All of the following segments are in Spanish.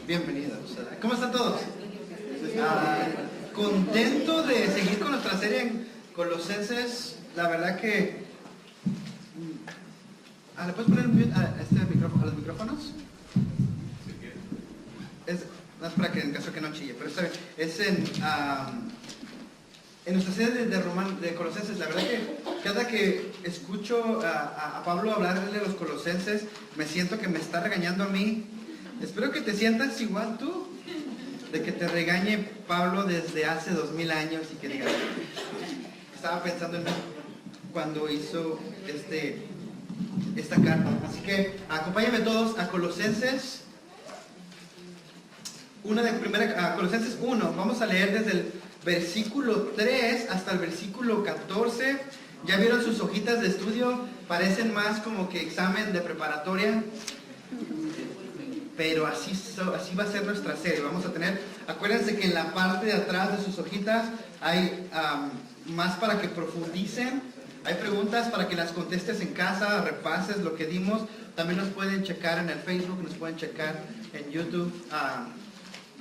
Bienvenidos. ¿Cómo están todos? Contento de seguir con nuestra serie en Colosenses. La verdad que... ¿le puedes poner un mute a los micrófonos? No es para que en caso que no chille, pero está bien. Es en nuestra serie de Colosenses. La verdad que cada que escucho a Pablo hablarle de los Colosenses, me siento que me está regañando a mí. Espero que te sientas igual tú, de que te regañe Pablo desde hace 2000 años y que digas, estaba pensando en mí cuando hizo esta carta. Así que acompáñame todos a Colosenses, Colosenses 1. Vamos a leer desde el versículo 3 hasta el versículo 14. ¿Ya vieron sus hojitas de estudio? Parecen más como que examen de preparatoria. Pero así va a ser nuestra serie. Vamos a tener, acuérdense que en la parte de atrás de sus hojitas hay más para que profundicen. Hay preguntas para que las contestes en casa, repases lo que dimos. También nos pueden checar en el Facebook, nos pueden checar en YouTube.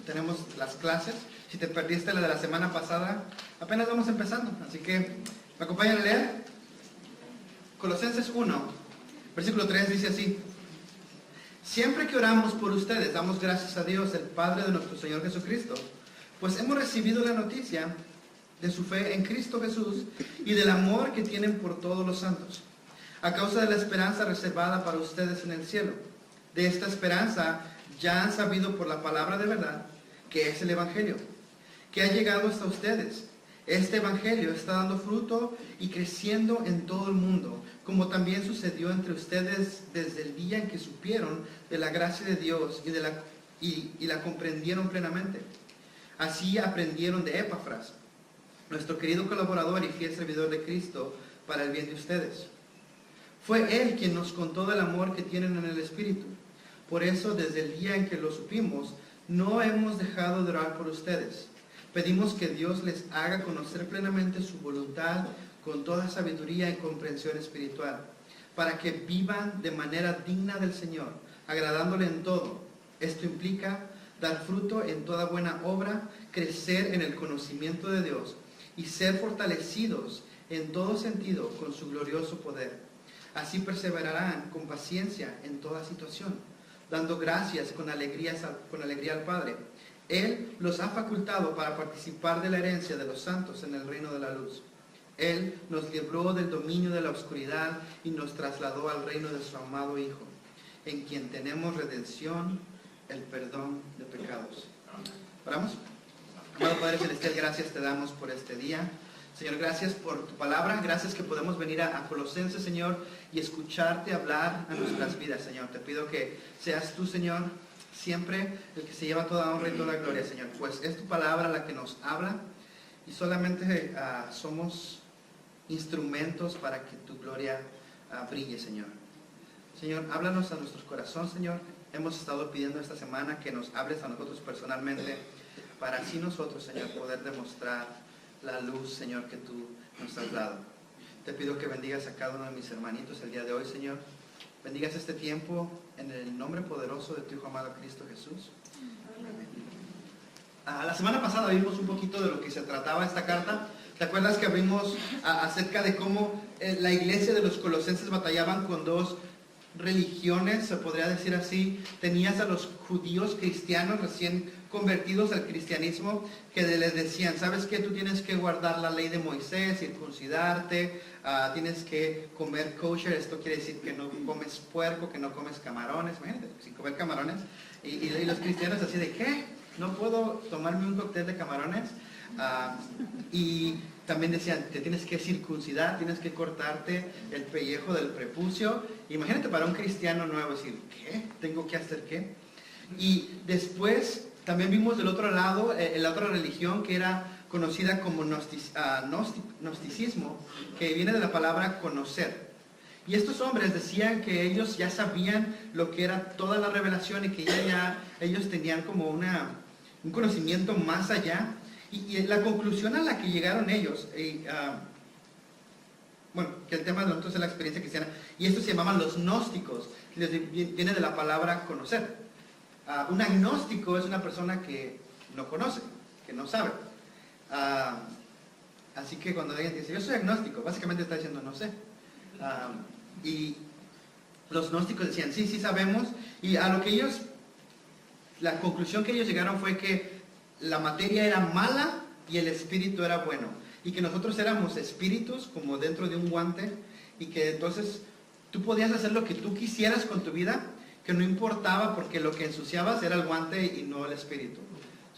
Tenemos las clases. Si te perdiste la de la semana pasada, apenas vamos empezando. Así que, ¿me acompañan a leer? Colosenses 1, versículo 3 dice así: siempre que oramos por ustedes, damos gracias a Dios, el Padre de nuestro Señor Jesucristo, pues hemos recibido la noticia de su fe en Cristo Jesús y del amor que tienen por todos los santos, a causa de la esperanza reservada para ustedes en el cielo. De esta esperanza ya han sabido por la palabra de verdad, que es el Evangelio, que ha llegado hasta ustedes. Este Evangelio está dando fruto y creciendo en todo el mundo, como también sucedió entre ustedes desde el día en que supieron de la gracia de Dios y la comprendieron plenamente. Así aprendieron de Epafras, nuestro querido colaborador y fiel servidor de Cristo, para el bien de ustedes. Fue Él quien nos contó del amor que tienen en el Espíritu. Por eso, desde el día en que lo supimos, no hemos dejado de orar por ustedes. Pedimos que Dios les haga conocer plenamente su voluntad con toda sabiduría y comprensión espiritual, para que vivan de manera digna del Señor, agradándole en todo. Esto implica dar fruto en toda buena obra, crecer en el conocimiento de Dios y ser fortalecidos en todo sentido con su glorioso poder. Así perseverarán con paciencia en toda situación, dando gracias con alegría al Padre. Él los ha facultado para participar de la herencia de los santos en el reino de la luz. Él nos libró del dominio de la oscuridad y nos trasladó al reino de su amado Hijo, en quien tenemos redención, el perdón de pecados. ¿Oramos? Amado Padre Celestial, gracias te damos por este día. Señor, gracias por tu palabra. Gracias que podemos venir a Colosenses, Señor, y escucharte hablar a nuestras vidas, Señor. Te pido que seas tú, Señor, siempre el que se lleva toda honra y toda gloria, Señor. Pues es tu palabra la que nos habla y solamente somos instrumentos para que tu gloria brille, Señor. Señor, háblanos a nuestros corazones, Señor. Hemos estado pidiendo esta semana que nos hables a nosotros personalmente, para así nosotros, Señor, poder demostrar la luz, Señor, que tú nos has dado. Te pido que bendigas a cada uno de mis hermanitos el día de hoy, Señor. Bendigas este tiempo en el nombre poderoso de tu Hijo amado Cristo Jesús. La semana pasada vimos un poquito de lo que se trataba esta carta. ¿Te acuerdas que vimos acerca de cómo la iglesia de los Colosenses batallaban con dos religiones, se podría decir así? Tenías a los judíos cristianos recién convertidos al cristianismo, que les decían, ¿sabes qué? Tú tienes que guardar la ley de Moisés, circuncidarte, tienes que comer kosher. Esto quiere decir que no comes puerco, que no comes camarones. Imagínate, sin comer camarones. Y los cristianos así de, ¿qué? ¿No puedo tomarme un cóctel de camarones? Y también decían, te tienes que circuncidar, tienes que cortarte el pellejo del prepucio. Imagínate para un cristiano nuevo decir, ¿qué? ¿Tengo que hacer qué? Y después también vimos del otro lado, la otra religión que era conocida como gnosticismo, que viene de la palabra conocer. Y estos hombres decían que ellos ya sabían lo que era toda la revelación y que ellos tenían como un conocimiento más allá. Y la conclusión a la que llegaron ellos, que el tema de nosotros es la experiencia cristiana, y estos se llamaban los gnósticos, viene de la palabra conocer. Un agnóstico es una persona que no conoce, que no sabe. Así que cuando alguien dice, yo soy agnóstico, básicamente está diciendo, no sé. Y los gnósticos decían, sí, sí sabemos. Y a lo que ellos, la conclusión que ellos llegaron fue que la materia era mala y el espíritu era bueno. Y que nosotros éramos espíritus, como dentro de un guante, y que entonces tú podías hacer lo que tú quisieras con tu vida, que no importaba porque lo que ensuciabas era el guante y no el espíritu.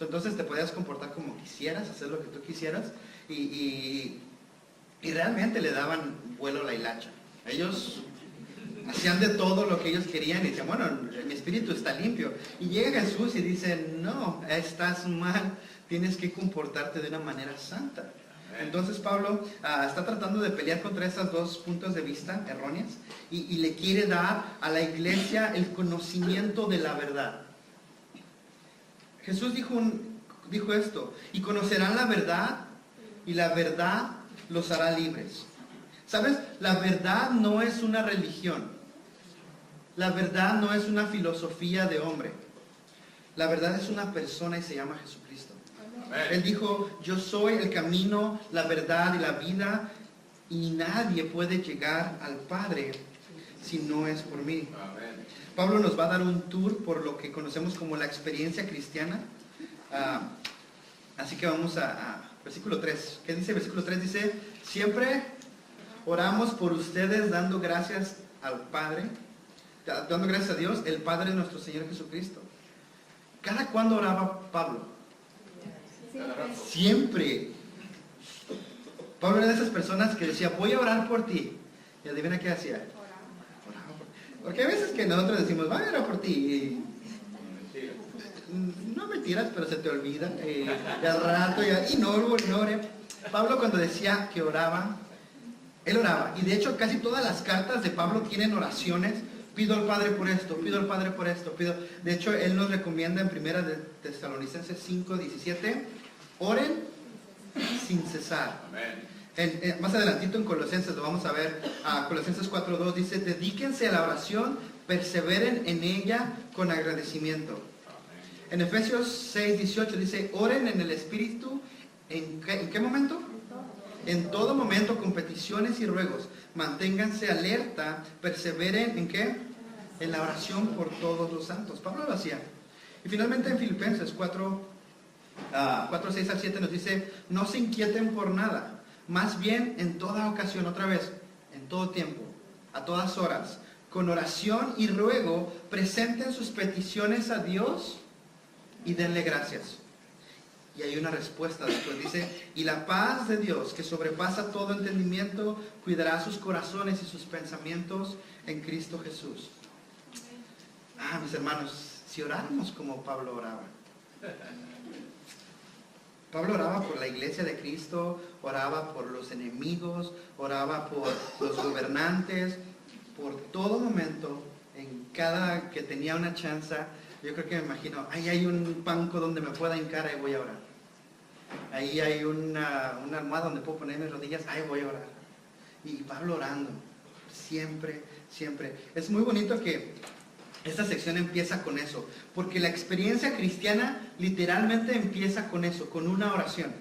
Entonces te podías comportar como quisieras, hacer lo que tú quisieras, y realmente le daban vuelo a la hilacha. Ellos hacían de todo lo que ellos querían y decían, bueno, mi espíritu está limpio. Y llega Jesús y dice, no, estás mal, tienes que comportarte de una manera santa. Entonces Pablo está tratando de pelear contra esos dos puntos de vista erróneos y le quiere dar a la iglesia el conocimiento de la verdad. Jesús dijo esto, y conocerán la verdad, y la verdad los hará libres. ¿Sabes? La verdad no es una religión. La verdad no es una filosofía de hombre. La verdad es una persona y se llama Jesucristo. Él dijo, yo soy el camino, la verdad y la vida, y nadie puede llegar al Padre si no es por mí. Pablo nos va a dar un tour por lo que conocemos como la experiencia cristiana. Así que vamos a versículo 3. ¿Qué dice versículo 3? Dice, siempre oramos por ustedes dando gracias al Padre, dando gracias a Dios, el Padre de nuestro Señor Jesucristo. ¿Cada cuándo oraba Pablo? Siempre. Pablo era de esas personas que decía, voy a orar por ti. Y adivina qué hacía. Porque hay veces que nosotros decimos, voy a orar por ti. Y no mentiras, pero se te olvida. Y al rato, y no ore. Pablo cuando decía que oraba, él oraba. Y de hecho casi todas las cartas de Pablo tienen oraciones. Pido al Padre por esto, pido al Padre por esto, pido. De hecho, él nos recomienda en 1 Tesalonicenses 5:17, oren sin cesar. Más adelantito en Colosenses lo vamos a ver, Colosenses 4:2 dice, dedíquense a la oración, perseveren en ella con agradecimiento. En Efesios 6:18 dice, oren en el Espíritu, ¿en qué momento? En todo momento con peticiones y ruegos, manténganse alerta, perseveren ¿en qué? En la oración por todos los santos. Pablo lo hacía. Y finalmente en Filipenses 4:6-7 nos dice, no se inquieten por nada, más bien en toda ocasión, otra vez, en todo tiempo, a todas horas, con oración y ruego, presenten sus peticiones a Dios y denle gracias. Y hay una respuesta después, dice, y la paz de Dios, que sobrepasa todo entendimiento, cuidará sus corazones y sus pensamientos en Cristo Jesús. Mis hermanos, si oráramos como Pablo oraba. Pablo oraba por la iglesia de Cristo, oraba por los enemigos, oraba por los gobernantes, por todo momento, en cada que tenía una chance. Yo creo que me imagino, ahí hay un banco donde me pueda hincar, ahí voy a orar. Ahí hay una almohada donde puedo poner mis rodillas, ahí voy a orar. Y Pablo orando, siempre, siempre. Es muy bonito que esta sección empieza con eso, porque la experiencia cristiana literalmente empieza con eso, con una oración.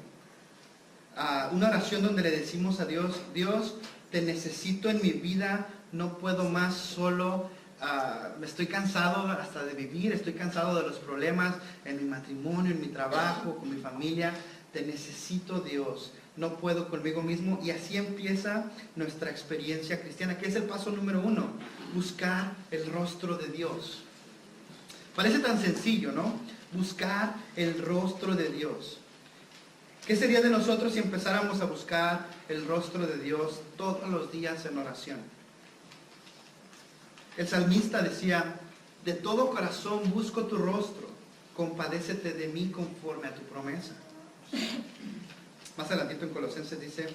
Una oración donde le decimos a Dios, Dios, te necesito en mi vida, no puedo más solo. Me estoy cansado hasta de vivir, estoy cansado de los problemas en mi matrimonio, en mi trabajo, con mi familia. Te necesito, Dios, no puedo conmigo mismo. Y así empieza nuestra experiencia cristiana, que es el paso número 1, buscar el rostro de Dios. Parece tan sencillo, ¿no? Buscar el rostro de Dios. ¿Qué sería de nosotros si empezáramos a buscar el rostro de Dios todos los días en oración? El salmista decía, de todo corazón busco tu rostro, compadécete de mí conforme a tu promesa. Más adelantito en Colosenses dice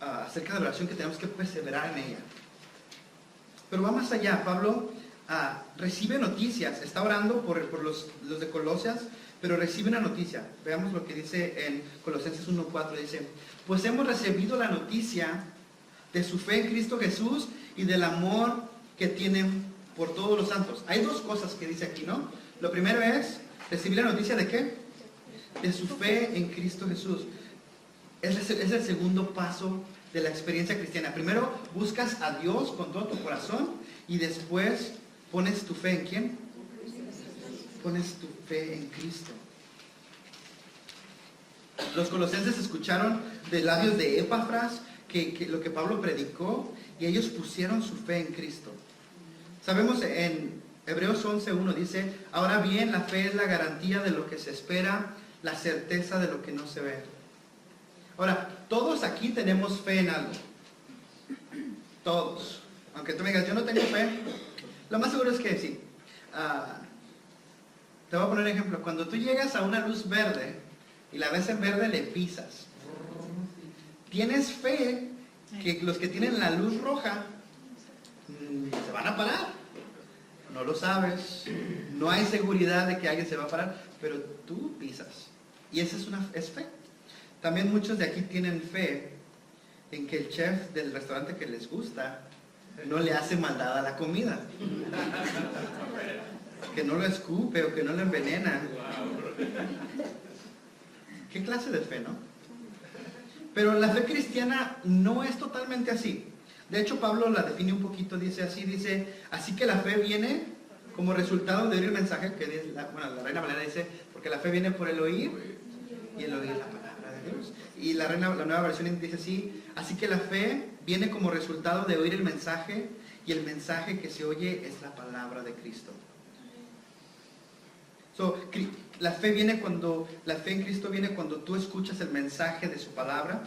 acerca de la oración que tenemos que perseverar en ella. Pero va más allá. Pablo recibe noticias, está orando por los de Colosas, pero recibe una noticia. Veamos lo que dice en Colosenses 1:4, dice, pues hemos recibido la noticia de su fe en Cristo Jesús y del amor que tienen por todos los santos. Hay dos cosas que dice aquí, ¿no? Lo primero es recibir la noticia de ¿qué? De su fe en Cristo Jesús. Es el segundo paso de la experiencia cristiana. Primero buscas a Dios con todo tu corazón y después pones tu fe en ¿quién? Pones tu fe en Cristo. Los colosenses escucharon de labios de Epafras que lo que Pablo predicó y ellos pusieron su fe en Cristo. Sabemos en Hebreos 11:1 dice, ahora bien, la fe es la garantía de lo que se espera, la certeza de lo que no se ve. Ahora, todos aquí tenemos fe en algo. Todos. Aunque tú me digas, yo no tengo fe, lo más seguro es que sí. Te voy a poner un ejemplo. Cuando tú llegas a una luz verde y la ves en verde, le pisas. Tienes fe que los que tienen la luz roja se van a parar. No lo sabes. No hay seguridad de que alguien se va a parar, pero tú pisas. Y esa es fe. También muchos de aquí tienen fe en que el chef del restaurante que les gusta no le hace maldad a la comida. Que no lo escupe o que no lo envenena. ¿Qué clase de fe, no? Pero la fe cristiana no es totalmente así. De hecho, Pablo la define un poquito, dice, así que la fe viene como resultado de oír el mensaje, que es la Reina Valera dice, porque la fe viene por el oír y el oír la palabra de Dios. Y la nueva versión dice así que la fe viene como resultado de oír el mensaje y el mensaje que se oye es la palabra de Cristo. La fe en Cristo viene cuando tú escuchas el mensaje de su palabra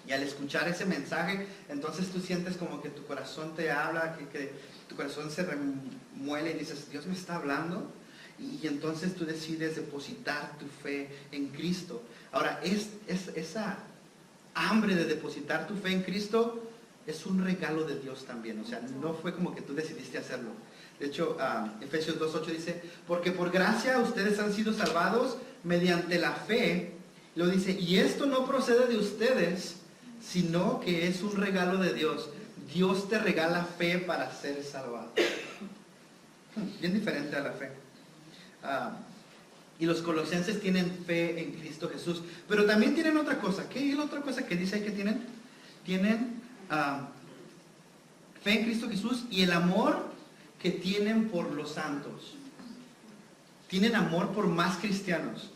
y al escuchar ese mensaje, entonces tú sientes como que tu corazón te habla, que tu corazón se remuele y dices, Dios me está hablando, y entonces tú decides depositar tu fe en Cristo. Ahora, esa hambre de depositar tu fe en Cristo es un regalo de Dios también, o sea, no fue como que tú decidiste hacerlo. De hecho, Efesios 2:8 dice, porque por gracia ustedes han sido salvados mediante la fe. Lo dice, y esto no procede de ustedes, sino que es un regalo de Dios. Dios te regala fe para ser salvado. Bien diferente a la fe. Y los colosenses tienen fe en Cristo Jesús. Pero también tienen otra cosa. ¿Qué es la otra cosa que dice ahí que tienen? Tienen fe en Cristo Jesús y el amor que tienen por los santos. Tienen amor por más cristianos.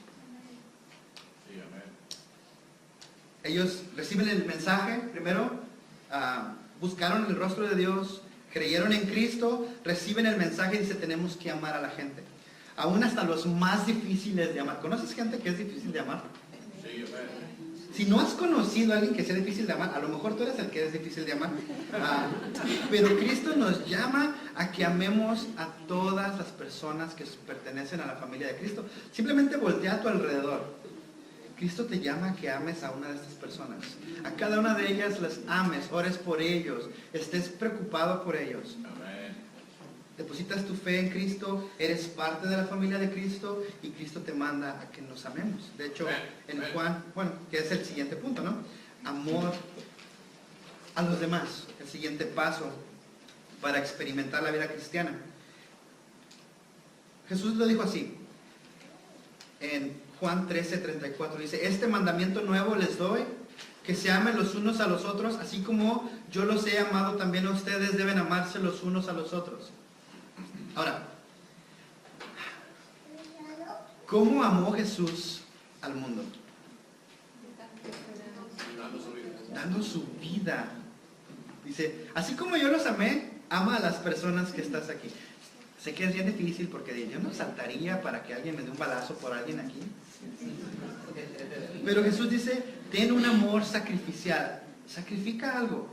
Ellos reciben el mensaje, primero, buscaron el rostro de Dios, creyeron en Cristo, reciben el mensaje y dice, tenemos que amar a la gente. Aún hasta los más difíciles de amar. ¿Conoces gente que es difícil de amar? Sí, si no has conocido a alguien que sea difícil de amar, a lo mejor tú eres el que es difícil de amar. Pero Cristo nos llama a que amemos a todas las personas que pertenecen a la familia de Cristo. Simplemente voltea a tu alrededor. Cristo te llama a que ames a una de estas personas. A cada una de ellas las ames, ores por ellos, estés preocupado por ellos. Depositas tu fe en Cristo, eres parte de la familia de Cristo y Cristo te manda a que nos amemos. De hecho, en Juan, que es el siguiente punto, ¿no? Amor a los demás, el siguiente paso para experimentar la vida cristiana. Jesús lo dijo así, en Juan 13:34, dice, este mandamiento nuevo les doy, que se amen los unos a los otros, así como yo los he amado también a ustedes, deben amarse los unos a los otros. Ahora, ¿cómo amó Jesús al mundo? Dando su vida. Dice, así como yo los amé, ama a las personas que estás aquí. Sé que es bien difícil porque yo no saltaría para que alguien me dé un balazo por alguien aquí. Pero Jesús dice, ten un amor sacrificial. Sacrifica algo.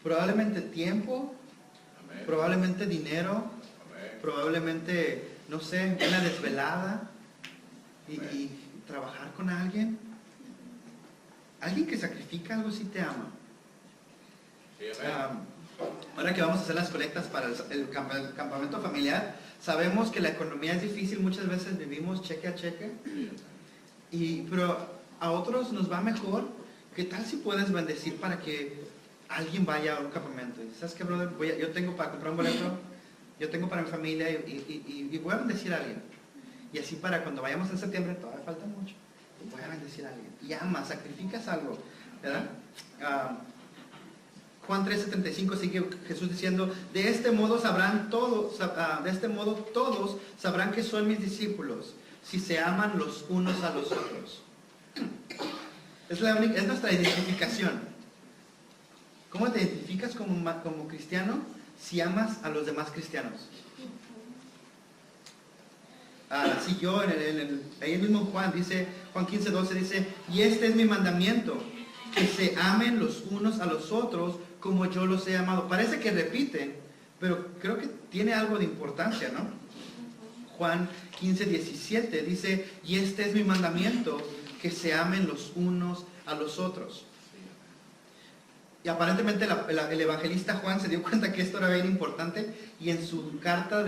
Probablemente tiempo, probablemente dinero, probablemente, no sé, una desvelada y trabajar con alguien. Alguien que sacrifica algo sí te ama. Ahora que vamos a hacer las colectas para el campamento familiar, sabemos que la economía es difícil, muchas veces vivimos cheque a cheque, pero a otros nos va mejor. ¿Qué tal si puedes bendecir para que alguien vaya a un campamento? ¿Sabes qué, brother? Yo tengo para comprar un boleto, yo tengo para mi familia y voy a bendecir a alguien. Y así para cuando vayamos en septiembre, todavía falta mucho, voy a bendecir a alguien. Y amas, sacrificas algo, ¿verdad? Juan 3:75 sigue Jesús diciendo, de este modo todos sabrán que son mis discípulos, si se aman los unos a los otros. Es nuestra identificación. ¿Cómo te identificas como cristiano? Si amas a los demás cristianos. Si yo, ahí mismo Juan 15:12 dice, y este es mi mandamiento, que se amen los unos a los otros como yo los he amado. Parece que repite, pero creo que tiene algo de importancia, ¿no? Juan 15:17 dice, y este es mi mandamiento, que se amen los unos a los otros. Y aparentemente el evangelista Juan se dio cuenta que esto era bien importante, y en su carta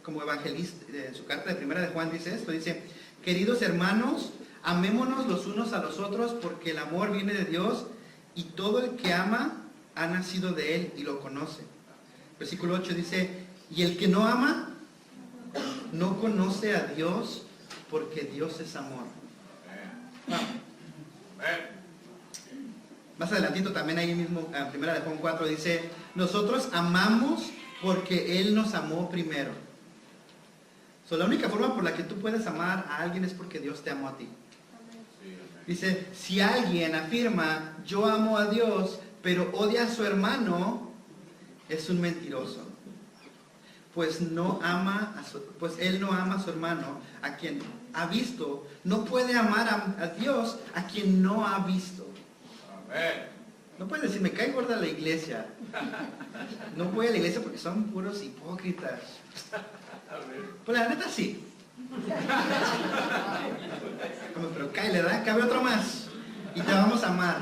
como evangelista, en su carta de primera de Juan dice esto, dice, queridos hermanos, amémonos los unos a los otros, porque el amor viene de Dios, y todo el que ama ha nacido de Él y lo conoce. Versículo 8 dice, y el que no ama, no conoce a Dios, porque Dios es amor. Más adelantito también ahí mismo, en primera de Juan 4 dice, nosotros amamos porque Él nos amó primero. La única forma por la que tú puedes amar a alguien es porque Dios te amó a ti. Dice, si alguien afirma, yo amo a Dios, pero odia a su hermano, es un mentiroso. Pues él no ama a su hermano, a quien ha visto. No puede amar a Dios, a quien no ha visto. No puedes decir, me cae gorda la iglesia. No voy a la iglesia porque son puros hipócritas. Pues la neta sí. Pero cáele, ¿verdad? Cabe otro más. Y te vamos a amar.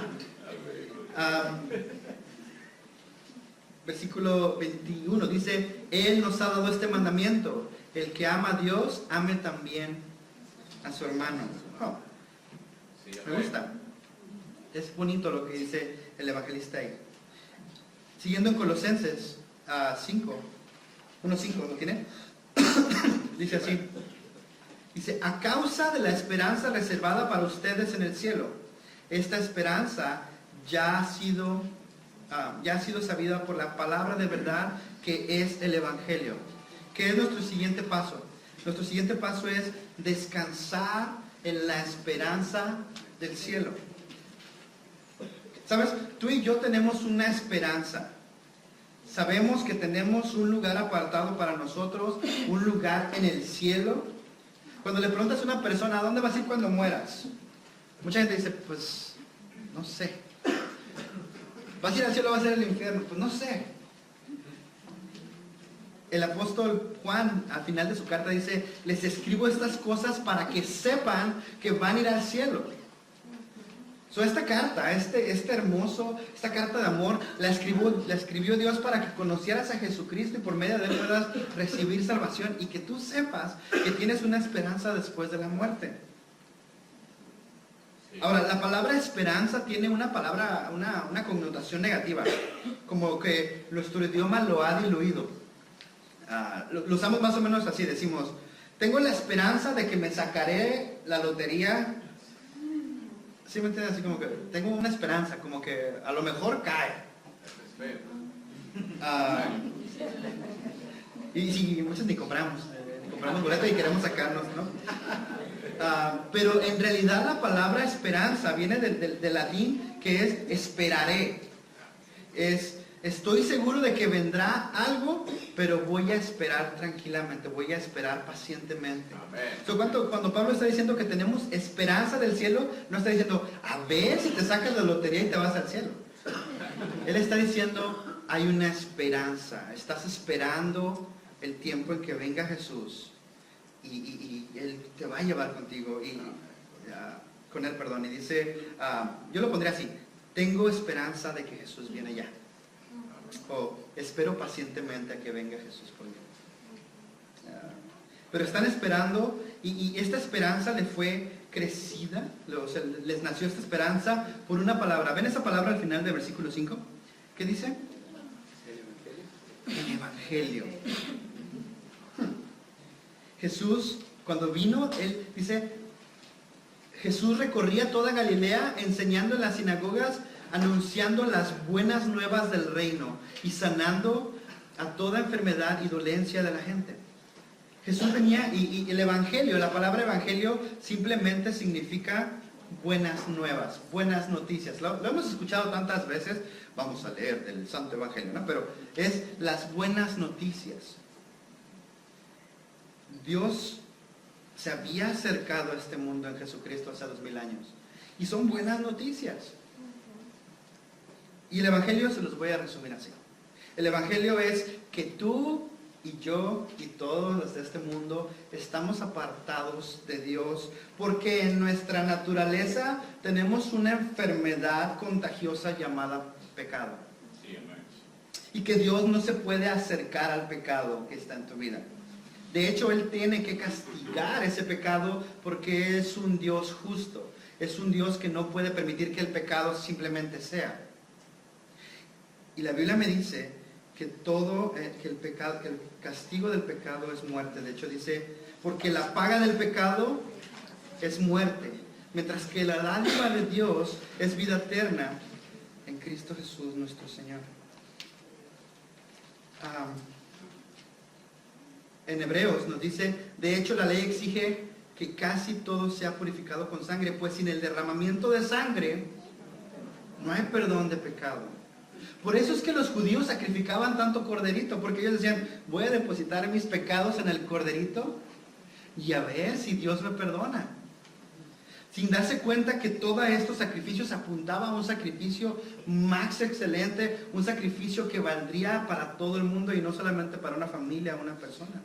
Versículo 21 dice, Él nos ha dado este mandamiento. El que ama a Dios, ame también a su hermano. Oh, me gusta. Es bonito lo que dice el evangelista ahí. Siguiendo en Colosenses 1:5, ¿lo tiene? Dice así. Dice, a causa de la esperanza reservada para ustedes en el cielo, esta esperanza ya ha sido sabida por la palabra de verdad que es el evangelio. ¿Qué es nuestro siguiente paso? Nuestro siguiente paso es descansar en la esperanza del cielo. ¿Sabes? Tú y yo tenemos una esperanza. Sabemos que tenemos un lugar apartado para nosotros, un lugar en el cielo. Cuando le preguntas a una persona, ¿a dónde vas a ir cuando mueras? Mucha gente dice, pues, no sé. ¿Vas a ir al cielo o vas a ir al infierno? Pues no sé. El apóstol Juan, al final de su carta, dice, les escribo estas cosas para que sepan que van a ir al cielo. Esta carta, esta carta de amor, la escribió Dios para que conocieras a Jesucristo y por medio de él puedas recibir salvación y que tú sepas que tienes una esperanza después de la muerte. Ahora, la palabra esperanza tiene una connotación negativa, como que nuestro idioma lo ha diluido. Lo usamos más o menos así, decimos, tengo la esperanza de que me sacaré la lotería. ¿Sí me entiendes? Así como que tengo una esperanza, como que a lo mejor cae. Y sí, muchos ni compramos boleto y queremos sacarnos, ¿no? Pero en realidad la palabra esperanza viene del latín, que es esperaré. Estoy seguro de que vendrá algo, pero voy a esperar tranquilamente, voy a esperar pacientemente. Cuando Pablo está diciendo que tenemos esperanza del cielo, no está diciendo, a ver si te sacas la lotería y te vas al cielo. Él está diciendo, hay una esperanza, estás esperando el tiempo en que venga Jesús y Él te va a llevar contigo, con Él, perdón. Y dice, yo lo pondré así, tengo esperanza de que Jesús viene ya. O espero pacientemente a que venga Jesús por mí. Pero están esperando y esta esperanza le fue crecida, les nació esta esperanza por una palabra. ¿Ven esa palabra al final del versículo 5? ¿Qué dice? El evangelio. Jesús, cuando vino, él dice, Jesús recorría toda Galilea enseñando en las sinagogas, anunciando las buenas nuevas del reino y sanando a toda enfermedad y dolencia de la gente. Jesús venía y el evangelio, la palabra evangelio simplemente significa buenas nuevas, buenas noticias. Lo hemos escuchado tantas veces, vamos a leer del Santo Evangelio, ¿no? Pero es las buenas noticias. Dios se había acercado a este mundo en Jesucristo hace 2000 años. Y son buenas noticias. Y el evangelio se los voy a resumir así. El evangelio es que tú y yo y todos los de este mundo estamos apartados de Dios porque en nuestra naturaleza tenemos una enfermedad contagiosa llamada pecado. Y que Dios no se puede acercar al pecado que está en tu vida. De hecho, Él tiene que castigar ese pecado porque es un Dios justo. Es un Dios que no puede permitir que el pecado simplemente sea. Y la Biblia me dice que que el castigo del pecado es muerte. De hecho dice, porque la paga del pecado es muerte, mientras que la dádiva de Dios es vida eterna en Cristo Jesús nuestro Señor. En Hebreos nos dice, de hecho la ley exige que casi todo sea purificado con sangre, pues sin el derramamiento de sangre no hay perdón de pecado. Por eso es que los judíos sacrificaban tanto corderito, porque ellos decían, voy a depositar mis pecados en el corderito y a ver si Dios me perdona. Sin darse cuenta que todos estos sacrificios apuntaban a un sacrificio más excelente, un sacrificio que valdría para todo el mundo y no solamente para una familia o una persona.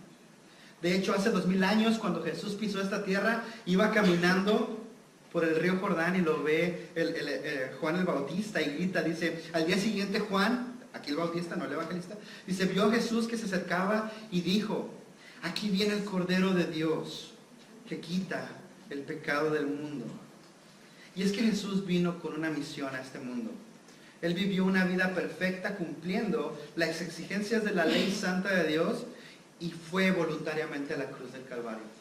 De hecho, hace 2000 años, cuando Jesús pisó esta tierra, iba caminando por el río Jordán y lo ve Juan el Bautista y grita, dice, al día siguiente Juan, aquí el Bautista, no el evangelista, dice, vio a Jesús que se acercaba y dijo, aquí viene el Cordero de Dios que quita el pecado del mundo. Y es que Jesús vino con una misión a este mundo. Él vivió una vida perfecta cumpliendo las exigencias de la ley santa de Dios y fue voluntariamente a la cruz del Calvario.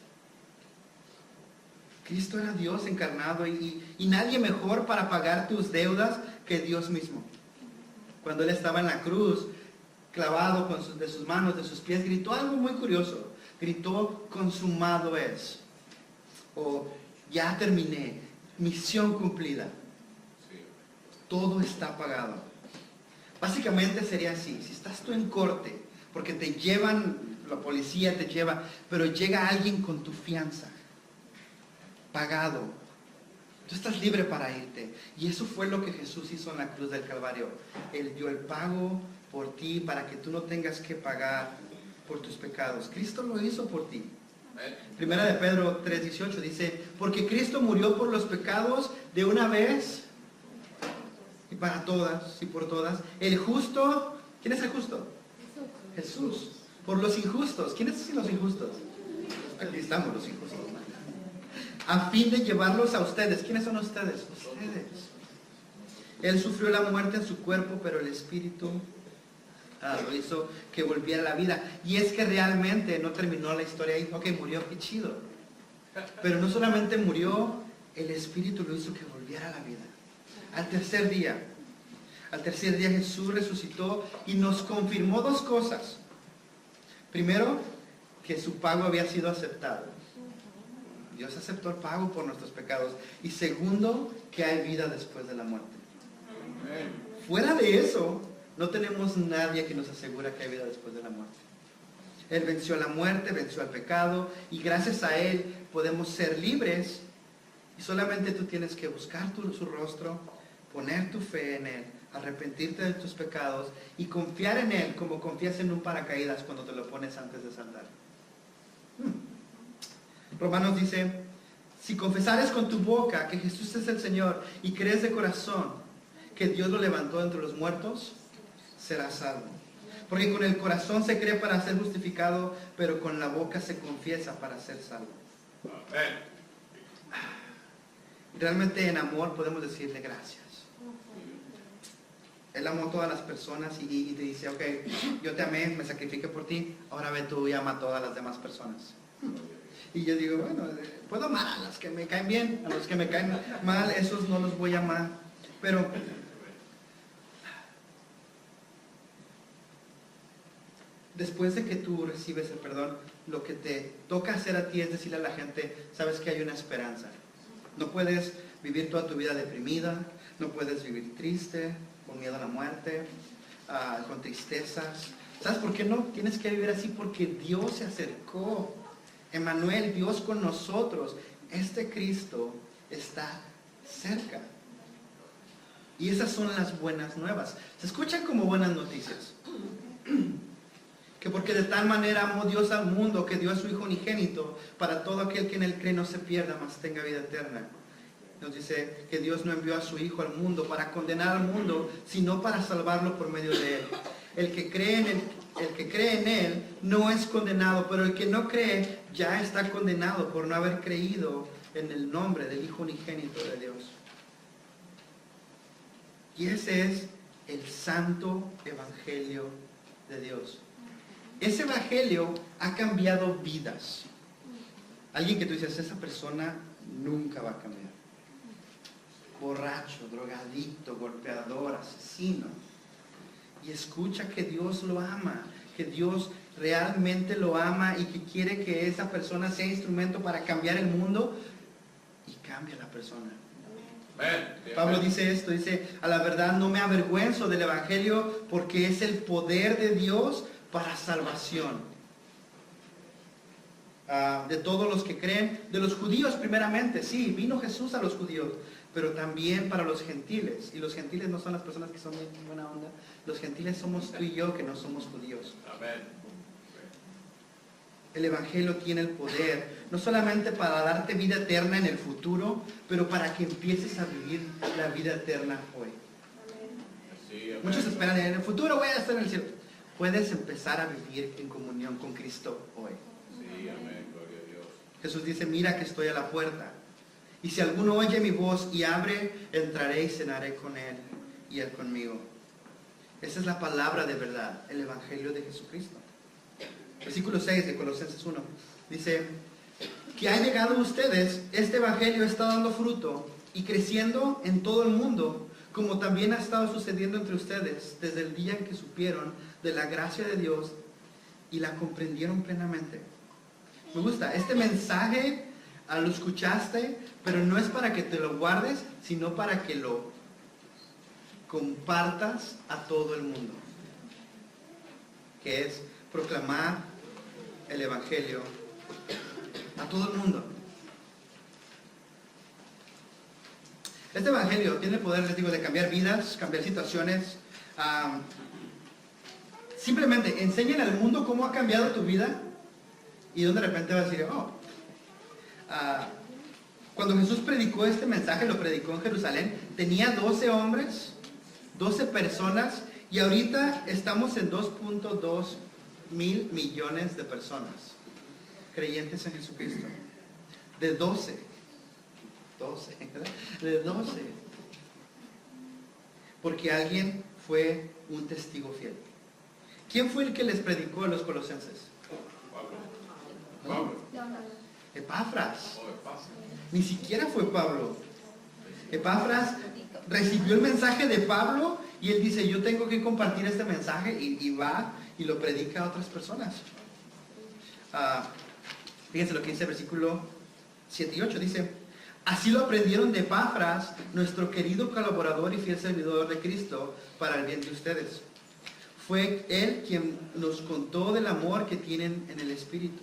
Cristo era Dios encarnado y nadie mejor para pagar tus deudas que Dios mismo. Cuando Él estaba en la cruz, clavado de sus manos, de sus pies, gritó algo muy curioso. Gritó, consumado es. O ya terminé, misión cumplida. Todo está pagado. Básicamente sería así, si estás tú en corte, porque te llevan, la policía te lleva, pero llega alguien con tu fianza, pagado. Tú estás libre para irte. Y eso fue lo que Jesús hizo en la cruz del Calvario. Él dio el pago por ti para que tú no tengas que pagar por tus pecados. Cristo lo hizo por ti. Primera de Pedro 3:18 dice, porque Cristo murió por los pecados de una vez y para todas y por todas. El justo, ¿quién es el justo? Jesús. Por los injustos, ¿quiénes son los injustos? Aquí estamos los injustos. A fin de llevarlos a ustedes. ¿Quiénes son ustedes? Ustedes. Él sufrió la muerte en su cuerpo, pero el Espíritu lo hizo que volviera a la vida. Y es que realmente no terminó la historia ahí. Ok, murió, qué chido. Pero no solamente murió, el Espíritu lo hizo que volviera a la vida. Al tercer día Jesús resucitó y nos confirmó dos cosas. Primero, que su pago había sido aceptado. Dios aceptó el pago por nuestros pecados. Y segundo, que hay vida después de la muerte. Fuera de eso, no tenemos nadie que nos asegura que hay vida después de la muerte. Él venció la muerte, venció al pecado, y gracias a Él podemos ser libres. Y solamente tú tienes que buscar su rostro, poner tu fe en Él, arrepentirte de tus pecados y confiar en Él como confías en un paracaídas cuando te lo pones antes de saltar. Romanos dice, si confesares con tu boca que Jesús es el Señor y crees de corazón que Dios lo levantó entre los muertos, serás salvo. Porque con el corazón se cree para ser justificado, pero con la boca se confiesa para ser salvo. Realmente en amor podemos decirle gracias. Él amó a todas las personas y te dice, ok, yo te amé, me sacrifiqué por ti, ahora ve tú y ama a todas las demás personas. Y yo digo, bueno, puedo amar a los que me caen bien, a los que me caen mal, esos no los voy a amar. Pero después de que tú recibes el perdón, lo que te toca hacer a ti es decirle a la gente, sabes que hay una esperanza. No puedes vivir toda tu vida deprimida, no puedes vivir triste, con miedo a la muerte, con tristezas. ¿Sabes por qué no tienes que vivir así? Porque Dios se acercó. Emmanuel, Dios con nosotros. Este Cristo está cerca. Y esas son las buenas nuevas. Se escuchan como buenas noticias. Que porque de tal manera amó Dios al mundo que dio a su Hijo unigénito para todo aquel que en él cree no se pierda, mas tenga vida eterna. Nos dice que Dios no envió a su Hijo al mundo para condenar al mundo, sino para salvarlo por medio de él. El que cree en él no es condenado, pero el que no cree ya está condenado por no haber creído en el nombre del Hijo unigénito de Dios. Y ese es el santo evangelio de Dios. Ese evangelio ha cambiado vidas. Alguien que tú dices, esa persona nunca va a cambiar. Borracho, drogadicto, golpeador, asesino. Y escucha que Dios lo ama, que Dios realmente lo ama y que quiere que esa persona sea instrumento para cambiar el mundo, y cambia la persona. Pablo dice esto, dice, a la verdad no me avergüenzo del evangelio porque es el poder de Dios para salvación. De todos los que creen, de los judíos primeramente, sí, vino Jesús a los judíos, pero también para los gentiles. Y los gentiles no son las personas que son de buena onda, los gentiles somos tú y yo que no somos judíos. Amén. El evangelio tiene el poder, no solamente para darte vida eterna en el futuro, pero para que empieces a vivir la vida eterna hoy. Sí, muchos esperan en el futuro voy a estar en el cielo. Puedes empezar a vivir en comunión con Cristo hoy. Sí, amén, gloria a Dios. Jesús dice, mira que estoy a la puerta. Y si alguno oye mi voz y abre, entraré y cenaré con él y él conmigo. Esa es la palabra de verdad, el evangelio de Jesucristo. Versículo 6 de Colosenses 1. Dice, que ha llegado a ustedes, este evangelio está dando fruto y creciendo en todo el mundo, como también ha estado sucediendo entre ustedes desde el día en que supieron de la gracia de Dios y la comprendieron plenamente. Me gusta, este mensaje lo escuchaste, pero no es para que te lo guardes, sino para que lo compartas a todo el mundo. Que es proclamar el evangelio a todo el mundo. Este evangelio tiene el poder, les digo, de cambiar vidas, cambiar situaciones. Simplemente enséñale al mundo cómo ha cambiado tu vida y de repente vas a decir, cuando Jesús predicó este mensaje, lo predicó en Jerusalén, tenía 12 hombres, 12 personas, y ahorita estamos en 2.2 mil millones de personas creyentes en Jesucristo. De 12, ¿verdad? De 12. Porque alguien fue un testigo fiel. ¿Quién fue el que les predicó a los colosenses? Pablo. Epafras. Ni siquiera fue Pablo. Epafras recibió el mensaje de Pablo y él dice, yo tengo que compartir este mensaje, y va y lo predica a otras personas. Fíjense lo que dice el versículo 7 y 8. Dice, así lo aprendieron de Epafras, nuestro querido colaborador y fiel servidor de Cristo, para el bien de ustedes. Fue él quien nos contó del amor que tienen en el Espíritu.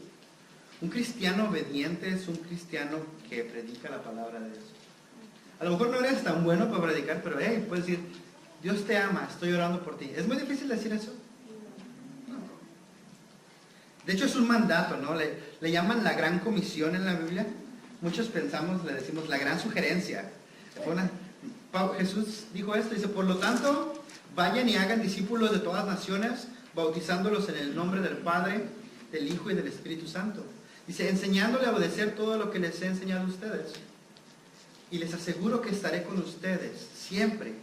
Un cristiano obediente es un cristiano que predica la palabra de Dios. A lo mejor no eres tan bueno para predicar, pero puedes decir, Dios te ama, estoy orando por ti. ¿Es muy difícil decir eso? No. De hecho es un mandato, ¿no? Le llaman la gran comisión en la Biblia. Muchos le decimos la gran sugerencia. Jesús dijo esto, dice, por lo tanto, vayan y hagan discípulos de todas las naciones, bautizándolos en el nombre del Padre, del Hijo y del Espíritu Santo. Dice, enseñándole a obedecer todo lo que les he enseñado a ustedes. Y les aseguro que estaré con ustedes siempre,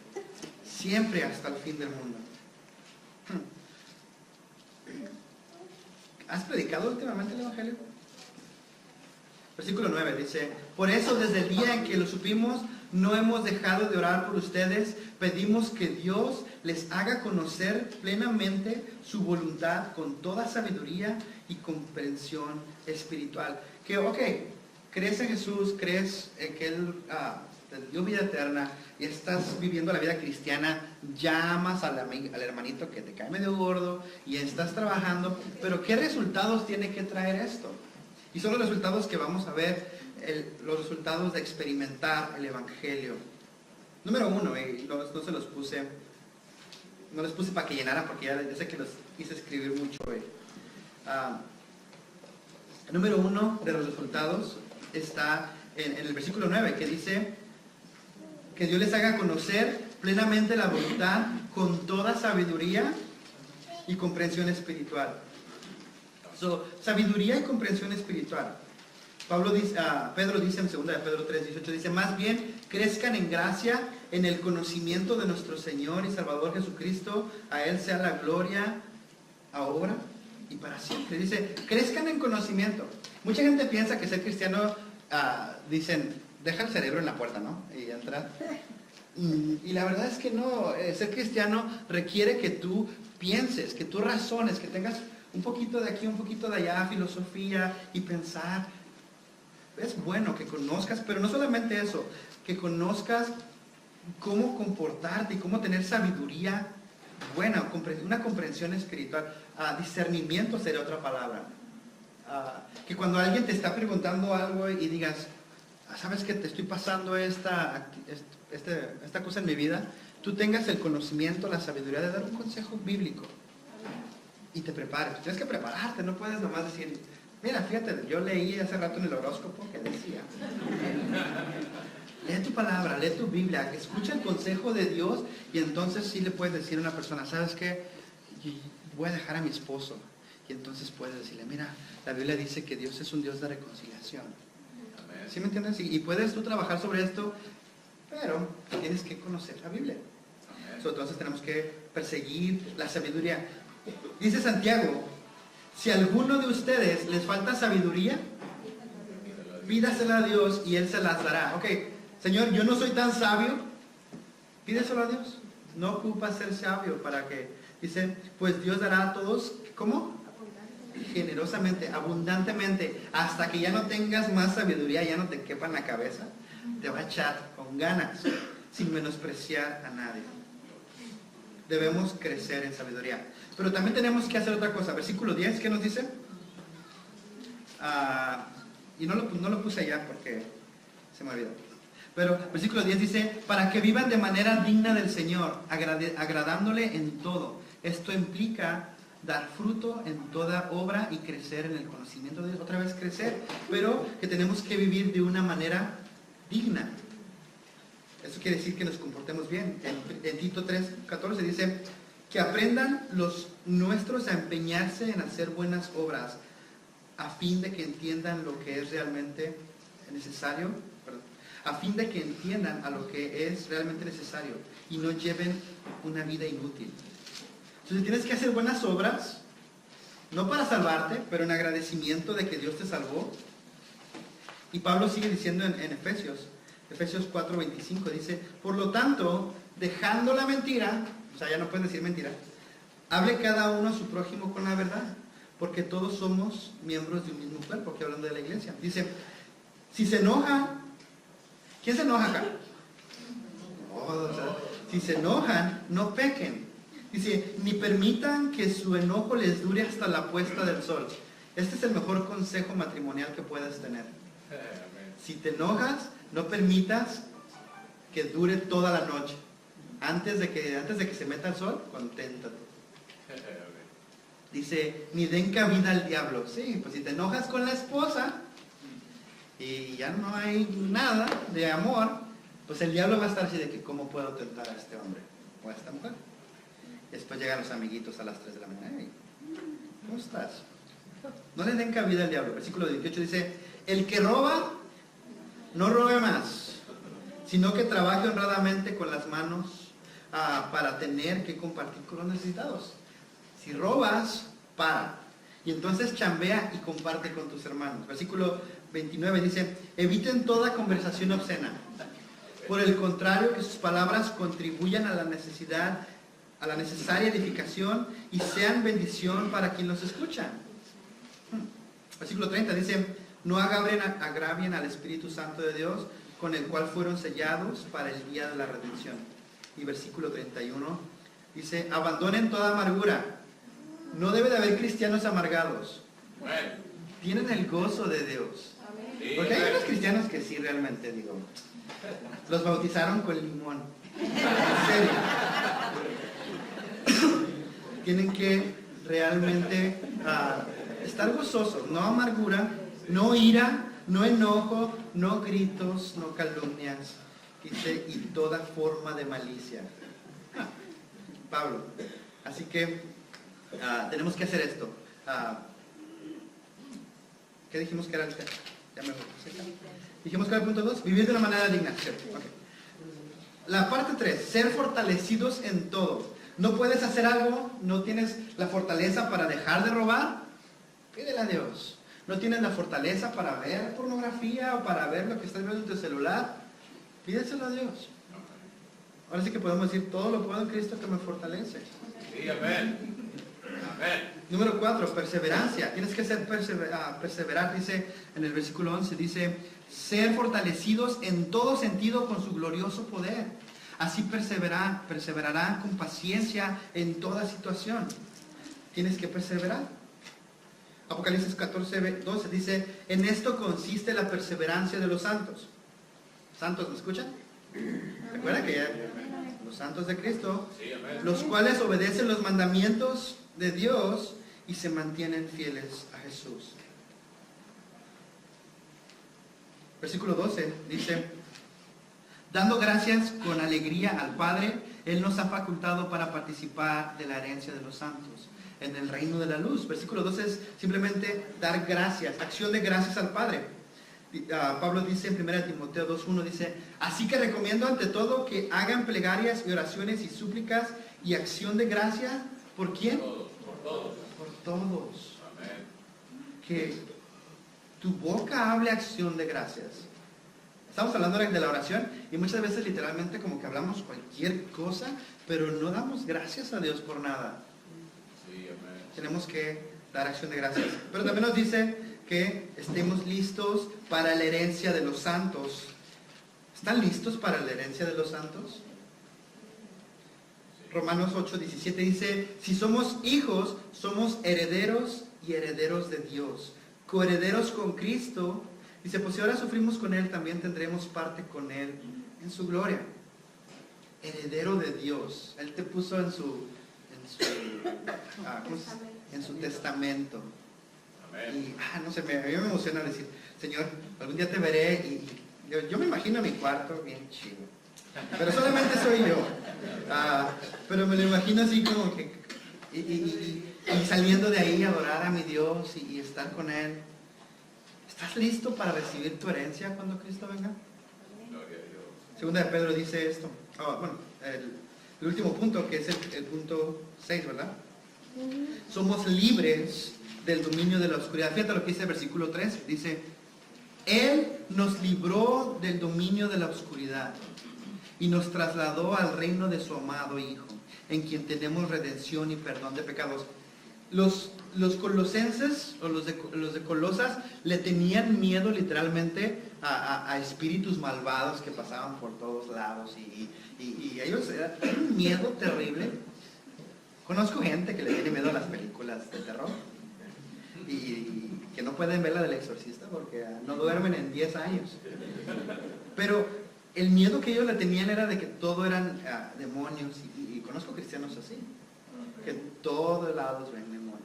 siempre hasta el fin del mundo. ¿Has predicado últimamente el Evangelio? Versículo 9 dice, por eso desde el día en que lo supimos, no hemos dejado de orar por ustedes. Pedimos que Dios les haga conocer plenamente su voluntad con toda sabiduría y comprensión espiritual. Que, crees en Jesús, crees en que Él te dio vida eterna y estás viviendo la vida cristiana, llamas al hermanito que te cae medio gordo y estás trabajando, pero ¿qué resultados tiene que traer esto? Y son los resultados que vamos a ver, los resultados de experimentar el Evangelio. Número 1, no se los puse, no les puse para que llenaran porque ya sé que los hice escribir mucho. Número 1 de los resultados está en el versículo 9, que dice que Dios les haga conocer plenamente la voluntad con toda sabiduría y comprensión espiritual. Sabiduría y comprensión espiritual. Pedro dice en 2 de Pedro 3:18, dice, más bien crezcan en gracia, en el conocimiento de nuestro Señor y Salvador Jesucristo. A Él sea la gloria, ahora y para siempre. Dice, crezcan en conocimiento. Mucha gente piensa que ser cristiano, dicen, deja el cerebro en la puerta, ¿no? Y entra. Y la verdad es que no. Ser cristiano requiere que tú pienses, que tú razones, que tengas un poquito de aquí, un poquito de allá, filosofía y pensar. Es bueno que conozcas, pero no solamente eso, que conozcas cómo comportarte y cómo tener sabiduría buena, una comprensión espiritual. Discernimiento sería otra palabra. Que cuando alguien te está preguntando algo y digas, sabes que te estoy pasando esta cosa en mi vida, tú tengas el conocimiento, la sabiduría de dar un consejo bíblico y te prepares. Tienes que prepararte, no puedes nomás decir, mira, fíjate, yo leí hace rato en el horóscopo que decía. Lee tu palabra, lee tu Biblia, escucha el consejo de Dios y entonces sí le puedes decir a una persona, ¿sabes qué? Voy a dejar a mi esposo. Y entonces puedes decirle, mira, la Biblia dice que Dios es un Dios de reconciliación. ¿Sí me entiendes? Y puedes tú trabajar sobre esto, pero tienes que conocer la Biblia. Entonces tenemos que perseguir la sabiduría. Dice Santiago, si a alguno de ustedes les falta sabiduría, pídasela a Dios y Él se las dará. Señor, yo no soy tan sabio, pídeselo a Dios. No ocupa ser sabio para que, dice, pues Dios dará a todos, ¿cómo? Generosamente, abundantemente, hasta que ya no tengas más sabiduría, ya no te quepa en la cabeza, te va a echar con ganas, sin menospreciar a nadie. Debemos crecer en sabiduría. Pero también tenemos que hacer otra cosa. Versículo 10, ¿qué nos dice? Y no lo puse allá porque se me olvidó. Pero versículo 10 dice, para que vivan de manera digna del Señor, agradándole en todo. Esto implica dar fruto en toda obra y crecer en el conocimiento de Dios. Otra vez crecer, pero que tenemos que vivir de una manera digna. Eso quiere decir que nos comportemos bien. En Tito 3:14 dice, que aprendan los nuestros a empeñarse en hacer buenas obras, a fin de que entiendan lo que es realmente necesario, a fin de que entiendan a lo que es realmente necesario y no lleven una vida inútil. Entonces tienes que hacer buenas obras, no para salvarte, pero en agradecimiento de que Dios te salvó. Y Pablo sigue diciendo en Efesios 4:25, dice, por lo tanto, dejando la mentira, o sea, ya no pueden decir mentira, hable cada uno a su prójimo con la verdad, porque todos somos miembros de un mismo cuerpo, que hablando de la iglesia. Dice, si se enojan, ¿quién se enoja acá? Si se enojan, no pequen. Dice, ni permitan que su enojo les dure hasta la puesta del sol. Este es el mejor consejo matrimonial que puedes tener. Si te enojas, no permitas que dure toda la noche. Antes de que se meta el sol, conténtate. Dice, ni den cabida al diablo. Sí, pues si te enojas con la esposa y ya no hay nada de amor, pues el diablo va a estar así de que ¿cómo puedo tentar a este hombre o a esta mujer? Después llegan los amiguitos a las 3 de la mañana. Hey, ¿cómo estás? No le den cabida al diablo. Versículo 18 dice, el que roba, no robe más, sino que trabaje honradamente con las manos, para tener que compartir con los necesitados. Si robas, para. Y entonces chambea y comparte con tus hermanos. Versículo 29 dice, eviten toda conversación obscena. Por el contrario, que sus palabras contribuyan a la necesaria edificación y sean bendición para quien los escucha. Versículo 30 dice, no agravien al Espíritu Santo de Dios, con el cual fueron sellados para el día de la redención. Y versículo 31 dice, abandonen toda amargura. No debe de haber cristianos amargados. Tienen el gozo de Dios. Porque hay unos cristianos que sí realmente, digo, los bautizaron con limón. En serio. Tienen que realmente estar gozosos. No amargura, no ira, no enojo, no gritos, no calumnias. Dice, y toda forma de malicia. Pablo. Así que tenemos que hacer esto. ¿Qué dijimos que era el tema? Ya me voy. Dijimos que era el punto 2. Vivir de una manera digna. Okay. La parte 3. Ser fortalecidos en todo. No puedes hacer algo, no tienes la fortaleza para dejar de robar. Pídele a Dios. No tienes la fortaleza para ver pornografía o para ver lo que estás viendo en tu celular. Pídeselo a Dios. Ahora sí que podemos decir, todo lo puedo en Cristo que me fortalece. Sí, amén. Amén. Número 4, perseverancia. Tienes que perseverar, dice en el versículo 11, dice, ser fortalecidos en todo sentido con su glorioso poder. Así perseverarán con paciencia en toda situación. Tienes que perseverar. Apocalipsis 14:12 dice, en esto consiste la perseverancia de los santos. ¿Santos me escuchan? Recuerda que ya los santos de Cristo, los cuales obedecen los mandamientos de Dios y se mantienen fieles a Jesús. Versículo 12 dice, dando gracias con alegría al Padre, Él nos ha facultado para participar de la herencia de los santos en el reino de la luz. Versículo 12 es simplemente dar gracias, acción de gracias al Padre. Pablo dice en 1 Timoteo 2:1, dice, así que recomiendo ante todo que hagan plegarias y oraciones y súplicas y acción de gracia. ¿Por quién? Por todos. Por todos. Amén. Que tu boca hable acción de gracias. Estamos hablando de la oración y muchas veces literalmente como que hablamos cualquier cosa, pero no damos gracias a Dios por nada. Sí, amén. Tenemos que dar acción de gracias. Pero también nos dice que estemos listos para la herencia de los santos. ¿Están listos para la herencia de los santos? Romanos 8:17 dice, si somos hijos, somos herederos y herederos de Dios, coherederos con Cristo. Dice, pues si ahora sufrimos con Él, también tendremos parte con Él en su gloria. Heredero de Dios. Él te puso en su testamento. Amén. Y, no sé, a mí me emociona decir, Señor, algún día te veré y yo me imagino mi cuarto bien chido. Pero solamente soy yo. Pero me lo imagino así como que y saliendo de ahí a adorar a mi Dios y estar con Él. ¿Estás listo para recibir tu herencia cuando Cristo venga? Gloria a Dios. Segunda de Pedro dice esto. El último punto, que es el punto 6, ¿verdad? Somos libres del dominio de la oscuridad. Fíjate lo que dice el versículo 3. Dice, Él nos libró del dominio de la oscuridad y nos trasladó al reino de su amado Hijo, en quien tenemos redención y perdón de pecados. Los colosenses, o los de Colosas, le tenían miedo literalmente a espíritus malvados que pasaban por todos lados y ellos era un miedo terrible. Conozco gente que le tiene miedo a las películas de terror y que no pueden ver la del exorcista porque no duermen en 10 años. Pero el miedo que ellos le tenían era de que todo eran demonios y conozco cristianos así, que en todos lados ven demonios,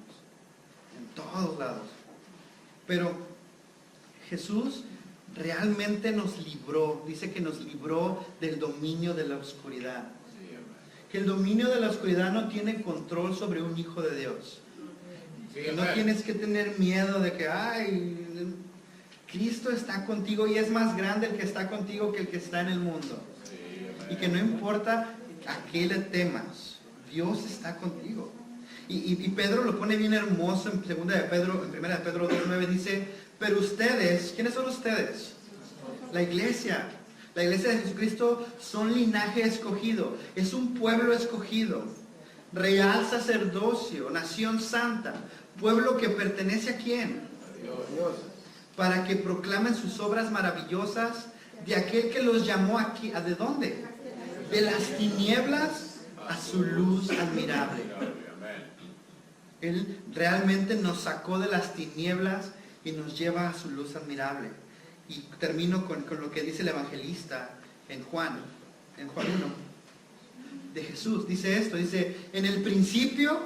en todos lados. Pero Jesús realmente nos libró, dice que nos libró del dominio de la oscuridad. Sí, amén. Que el dominio de la oscuridad no tiene control sobre un hijo de Dios. Sí, No amén. tienes que tener miedo de que, Cristo está contigo y es más grande el que está contigo que el que está en el mundo. Sí, amén. Y que no importa, ¿A qué le temas? Dios está contigo. Y Pedro lo pone bien hermoso en 1 de Pedro 2:9, dice, pero ustedes, ¿quiénes son ustedes? La iglesia de Jesucristo son linaje escogido, es un pueblo escogido, real sacerdocio, nación santa, pueblo que pertenece ¿a quién? Dios. Para que proclamen sus obras maravillosas de aquel que los llamó aquí, ¿de dónde? De las tinieblas a su luz admirable. Él realmente nos sacó de las tinieblas y nos lleva a su luz admirable. Y termino con lo que dice el evangelista en Juan 1, de Jesús. Dice esto, dice, en el principio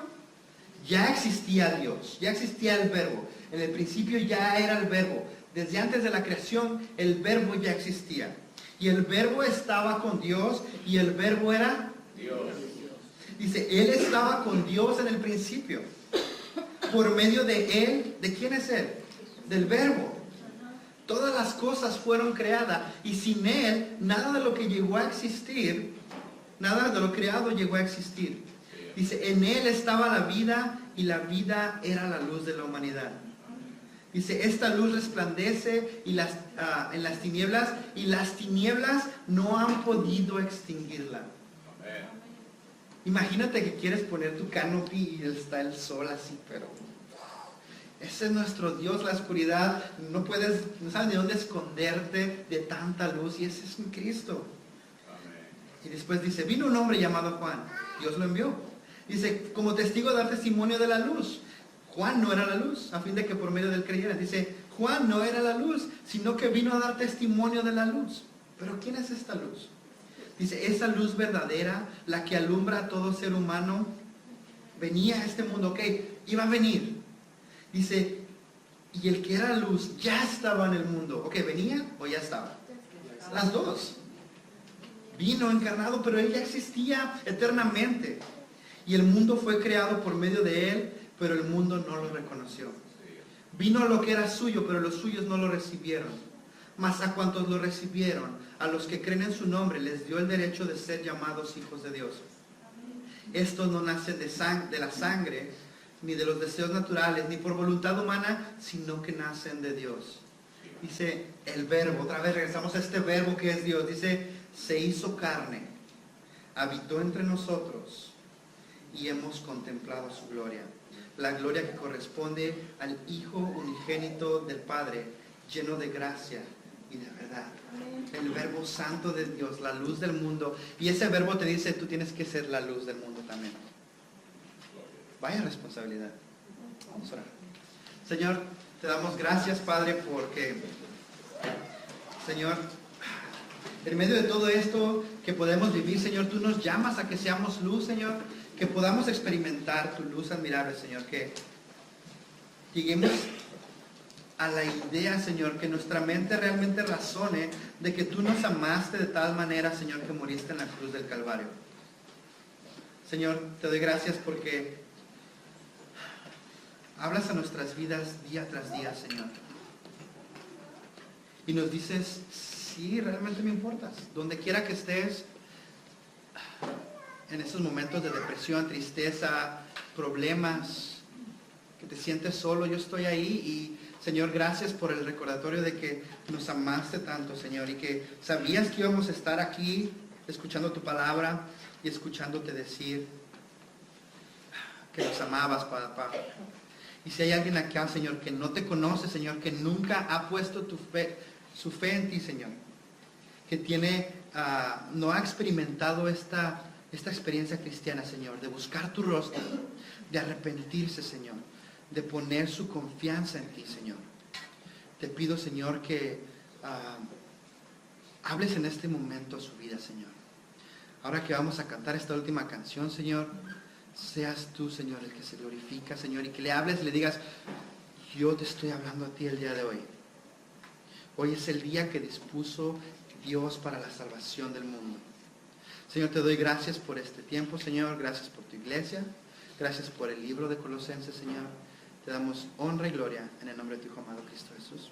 ya existía Dios, ya existía el verbo. En el principio ya era el verbo. Desde antes de la creación el verbo ya existía. Y el verbo estaba con Dios y el verbo era Dios. Dice, Él estaba con Dios en el principio. Por medio de Él, ¿de quién es Él? Del verbo. Todas las cosas fueron creadas y sin Él, nada de lo que llegó a existir, nada de lo creado llegó a existir. Dice, en Él estaba la vida y la vida era la luz de la humanidad. Dice, esta luz resplandece en las tinieblas y las tinieblas no han podido extinguirla. Amén. Imagínate que quieres poner tu canopy y está el sol así, pero ese es nuestro Dios, la oscuridad, no sabes de dónde esconderte de tanta luz y ese es un Cristo. Amén. Y después dice, vino un hombre llamado Juan, Dios lo envió. Dice, como testigo de dar testimonio de la luz. Juan no era la luz, a fin de que por medio de él creyeran. Dice, Juan no era la luz, sino que vino a dar testimonio de la luz. Pero ¿quién es esta luz? Dice, esa luz verdadera, la que alumbra a todo ser humano, venía a este mundo, ok, iba a venir. Dice, y el que era luz ya estaba en el mundo. Ok, ¿venía o ya estaba? Las dos. Vino encarnado, pero él ya existía eternamente. Y el mundo fue creado por medio de él, pero el mundo no lo reconoció. Vino a lo que era suyo, pero los suyos no lo recibieron. Mas a cuantos lo recibieron, a los que creen en su nombre, les dio el derecho de ser llamados hijos de Dios. Estos no nacen de la sangre, ni de los deseos naturales, ni por voluntad humana, sino que nacen de Dios. Dice el verbo, otra vez regresamos a este verbo que es Dios. Dice, se hizo carne, habitó entre nosotros y hemos contemplado su gloria. La gloria que corresponde al Hijo unigénito del Padre, lleno de gracia y de verdad. El verbo santo de Dios, la luz del mundo. Y ese verbo te dice, tú tienes que ser la luz del mundo también. Vaya responsabilidad. Vamos a orar. Señor, te damos gracias, Padre, porque, Señor, en medio de todo esto que podemos vivir, Señor, tú nos llamas a que seamos luz, Señor, que podamos experimentar tu luz admirable, Señor, que lleguemos a la idea, Señor, que nuestra mente realmente razone de que tú nos amaste de tal manera, Señor, que moriste en la cruz del Calvario. Señor, te doy gracias porque hablas a nuestras vidas día tras día, Señor. Y nos dices, sí, realmente me importas. Donde quiera que estés, en esos momentos de depresión, tristeza, problemas, que te sientes solo, yo estoy ahí y, Señor, gracias por el recordatorio de que nos amaste tanto, Señor, y que sabías que íbamos a estar aquí escuchando tu palabra y escuchándote decir que nos amabas, Papá. Y si hay alguien acá, Señor, que no te conoce, Señor, que nunca ha puesto su fe en ti, Señor, que no ha experimentado esta experiencia cristiana, Señor, de buscar tu rostro, de arrepentirse, Señor, de poner su confianza en ti, Señor. Te pido, Señor, que hables en este momento a su vida, Señor. Ahora que vamos a cantar esta última canción, Señor, seas tú, Señor, el que se glorifica, Señor, y que le hables y le digas, yo te estoy hablando a ti el día de hoy. Hoy es el día que dispuso Dios para la salvación del mundo. Señor, te doy gracias por este tiempo, Señor, gracias por tu iglesia, gracias por el libro de Colosenses, Señor. Te damos honra y gloria en el nombre de tu Hijo amado Cristo Jesús.